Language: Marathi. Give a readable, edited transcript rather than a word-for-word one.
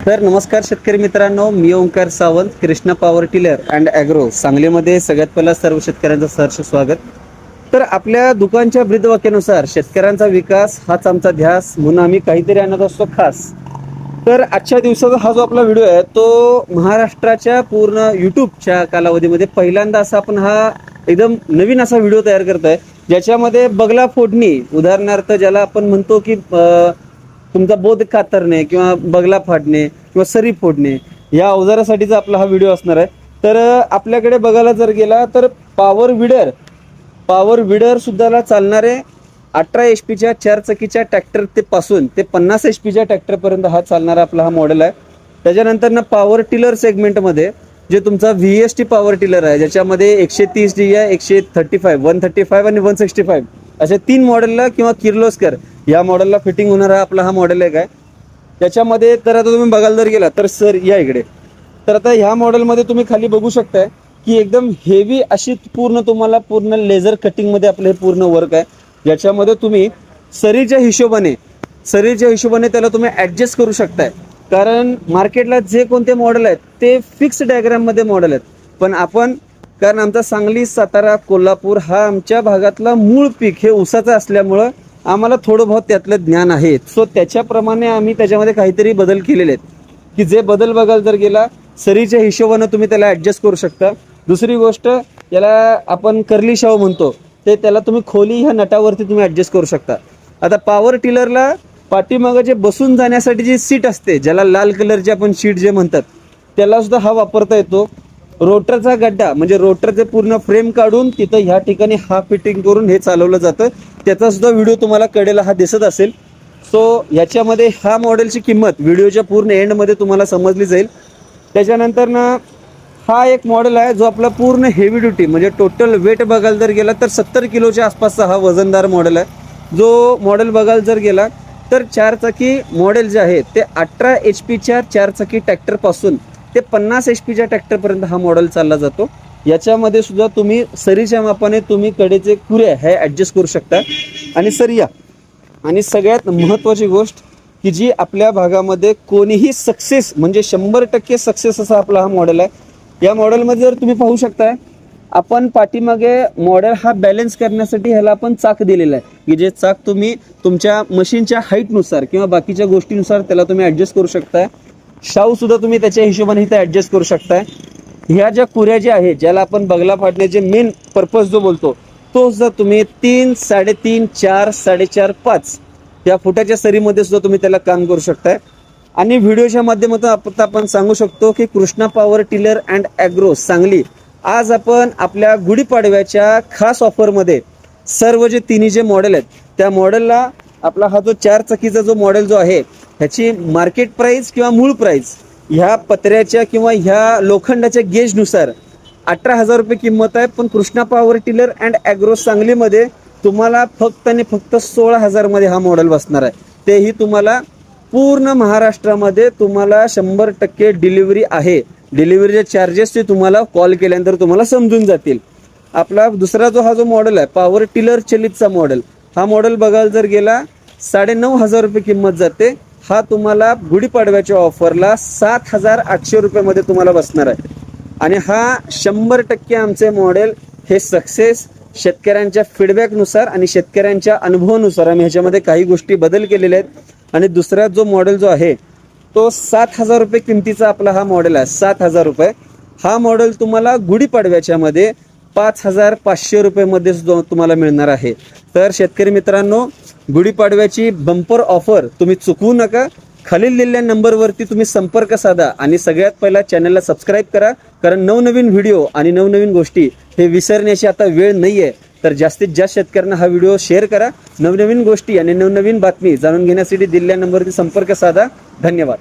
तर नमस्कार शेतकरी मित्रांनो, मी Omkar Sawant, Krishna power tiller and agro सांगलीमध्ये सगळ्यात पहिला सर्व शेतकऱ्यांचं सहर्ष स्वागत. तर आपल्या दुकानच्या ब्रीदवाक्यानुसार शेतकऱ्यांचा विकास हाच आमचा ध्यास, म्हणून आम्ही काहीतरी आणत असतो खास. तर आजच्या दिवसाचा हा जो आपला व्हिडिओ आहे तो महाराष्ट्राच्या पूर्ण युट्यूबच्या कालावधीमध्ये पहिल्यांदा असा आपण हा एकदम नवीन असा व्हिडिओ तयार करतोय, ज्याच्यामध्ये बगला फोडणी, उदाहरणार्थ ज्याला आपण म्हणतो की तुमचा बोध कातरणे किंवा बगला फाडणे किंवा सरी फोडणे या अवजारासाठीचा आपला हा व्हिडिओ असणार आहे. तर आपल्याकडे बघायला जर गेला तर पॉवर विडर सुद्धा चालणारे 18 HP चार चकीच्या ट्रॅक्टर ते पासून ते 50 HP ट्रॅक्टर पर्यंत हा चालणारा आपला हा मॉडेल आहे. त्याच्यानंतर ना पॉवर टिलर सेगमेंटमध्ये जे तुमचा VST पॉवर टिलर आहे, ज्याच्यामध्ये 130 DI, 135, 135 आणि 165 असे 3 मॉडेलला किंवा किर्लोस्कर या मॉडेलला फिटिंग होणारा आपला हा मॉडेल आहे. त्याच्यामध्ये तर आता तुम्ही बघायला जर गेला तर सर या इकडे, तर आता ह्या मॉडेलमध्ये तुम्ही खाली बघू शकताय की एकदम हेवी अशी पूर्ण पूर्ण लेझर कटिंगमध्ये आपलं हे पूर्ण वर्क आहे, ज्याच्यामध्ये तुम्ही सरीच्या हिशोबाने त्याला तुम्ही ॲडजस्ट करू शकताय. कारण मार्केटला जे कोणते मॉडेल आहेत ते फिक्स डायग्राममध्ये मॉडेल आहेत, पण आपण कारण आमचा सांगली, सातारा, कोल्हापूर हा आमच्या भागातला मूळ पीक हे ऊसाचं असल्यामुळं आम्हाला थोडं बहुत त्यातलं ज्ञान आहे. सो त्याच्याप्रमाणे आम्ही त्याच्यामध्ये काहीतरी बदल केलेले आहेत, की जे बदल बघायला जर गेला सरीच्या हिशोबानं तुम्ही त्याला ॲडजस्ट करू शकता. दुसरी गोष्ट, याला आपण कर्ली शाव म्हणतो, ते त्याला तुम्ही खोली ह्या नटावरती तुम्ही ॲडजस्ट करू शकता. आता पॉवर टिलरला पाठीमागं जे बसून जाण्यासाठी जी सीट असते, ज्याला लाल कलरची आपण सीट जे म्हणतात, त्याला सुद्धा हा वापरता येतो. रोटरचा गड्डा म्हणजे रोटरचे पूर्ण फ्रेम काढून तिथं ह्या ठिकाणी हा फिटिंग करून हे चालवलं जातं. त्याचा सुद्धा व्हिडिओ तुम्हाला कडेला हा दिसत असेल. सो याच्यामध्ये हा मॉडेलची किंमत व्हिडिओच्या पूर्ण एंडमध्ये तुम्हाला समजली जाईल. त्याच्यानंतर ना हा एक मॉडेल आहे जो आपला पूर्ण हेवी ड्युटी म्हणजे टोटल वेट बघायला जर गेला तर 70 किलोच्या आसपासचा हा वजनदार मॉडेल आहे. जो मॉडेल बघायला जर गेला तर चारचाकी मॉडेल जे आहे ते 18 HP चारचाकी ट्रॅक्टरपासून ते 50 HP ट्रॅक्टरपर्यंत हा मॉडेल चालला जातो. याच्यामध्ये सुद्धा तुम्ही सरीच्या मापाने तुम्ही कडेचे कुऱ्या हे ॲडजस्ट करू शकता. आणि सरिया आणि सगळ्यात महत्त्वाची गोष्ट की जी आपल्या भागामध्ये कोणीही सक्सेस म्हणजे 100% सक्सेस असा आपला हा मॉडेल आहे. या मॉडेलमध्ये जर तुम्ही पाहू शकताय, आपण पाठीमागे मॉडेल हा बॅलन्स करण्यासाठी ह्याला आपण चाक दिलेला आहे, की जे चाक तुम्ही तुमच्या मशीनच्या हाईटनुसार किंवा बाकीच्या गोष्टीनुसार त्याला तुम्ही ॲडजस्ट करू शकताय. शाव सुद्धा तुम्ही त्याच्या हिशोबाने इथे ॲडजस्ट करू शकताय. ह्या ज्या कुऱ्या ज्या आहेत, ज्याला आपण बगला फाडण्याचे मेन पर्पज जो बोलतो, तो सुद्धा तुम्ही 3, 3.5, 4, 4.5, 5 या फुटाच्या सरीमध्ये सुद्धा तुम्ही त्याला काम करू शकताय. आणि व्हिडिओच्या माध्यमातून आपण सांगू शकतो की Krishna power tiller and agro Sangli आज आपण आपल्या गुढीपाडव्याच्या खास ऑफरमध्ये सर्व जे तिन्ही जे मॉडेल आहेत त्या मॉडेलला आपला हा जो चारचाकीचा जो मॉडेल जो आहे ह्याची मार्केट प्राइस किंवा मूळ प्राइस ह्या पत्र्याच्या किंवा ह्या लोखंडाच्या गेजनुसार 18,000 रुपये किंमत आहे. पण Krishna power tiller and agro सांगलीमध्ये तुम्हाला फक्त आणि फक्त 16,000 मध्ये हा मॉडेल बसणार आहे. तेही तुम्हाला पूर्ण महाराष्ट्रामध्ये तुम्हाला 100% डिलिव्हरी आहे. डिलिव्हरीचे चार्जेस ते तुम्हाला कॉल केल्यानंतर तुम्हाला समजून जातील. आपला दुसरा जो हा जो मॉडेल आहे पॉवर टिलर चलितचा मॉडेल, हा मॉडेल बघायला जर गेला 9,500 रुपये किंमत जाते. हा तुम्हाला गुढीपाडव्याच्या ऑफरला 7,800 रुपयामध्ये तुम्हाला बसणार आहे. आणि हा 100% आमचे मॉडेल हे सक्सेस शेतकऱ्यांच्या फीडबॅकनुसार आणि शेतकऱ्यांच्या अनुभवानुसार आम्ही ह्याच्यामध्ये काही गोष्टी बदल केलेले आहेत. आणि दुसरा जो मॉडेल जो आहे तो 7,000 रुपये किमतीचा आपला हा मॉडेल आहे. 7,000 रुपये हा मॉडेल तुम्हाला गुढीपाडव्याच्या मध्ये 5,500 रुपयेमध्ये तुम्हाला मिळणार आहे. तर शेतकरी मित्रांनो, गुढीपाडव्याची बंपर ऑफर तुम्ही चुकवू नका. खालील दिलेल्या नंबरवरती तुम्ही संपर्क साधा आणि सगळ्यात पहिला चॅनलला सबस्क्राईब करा, कारण नवनवीन व्हिडिओ आणि नवनवीन गोष्टी हे विसरण्याची आता वेळ नाही आहे. तर जास्तीत जास्त शेतकऱ्यांना हा व्हिडिओ शेअर करा. नवनवीन गोष्टी आणि नवनवीन बातमी जाणून घेण्यासाठी दिलेल्या नंबरवरती संपर्क साधा. धन्यवाद.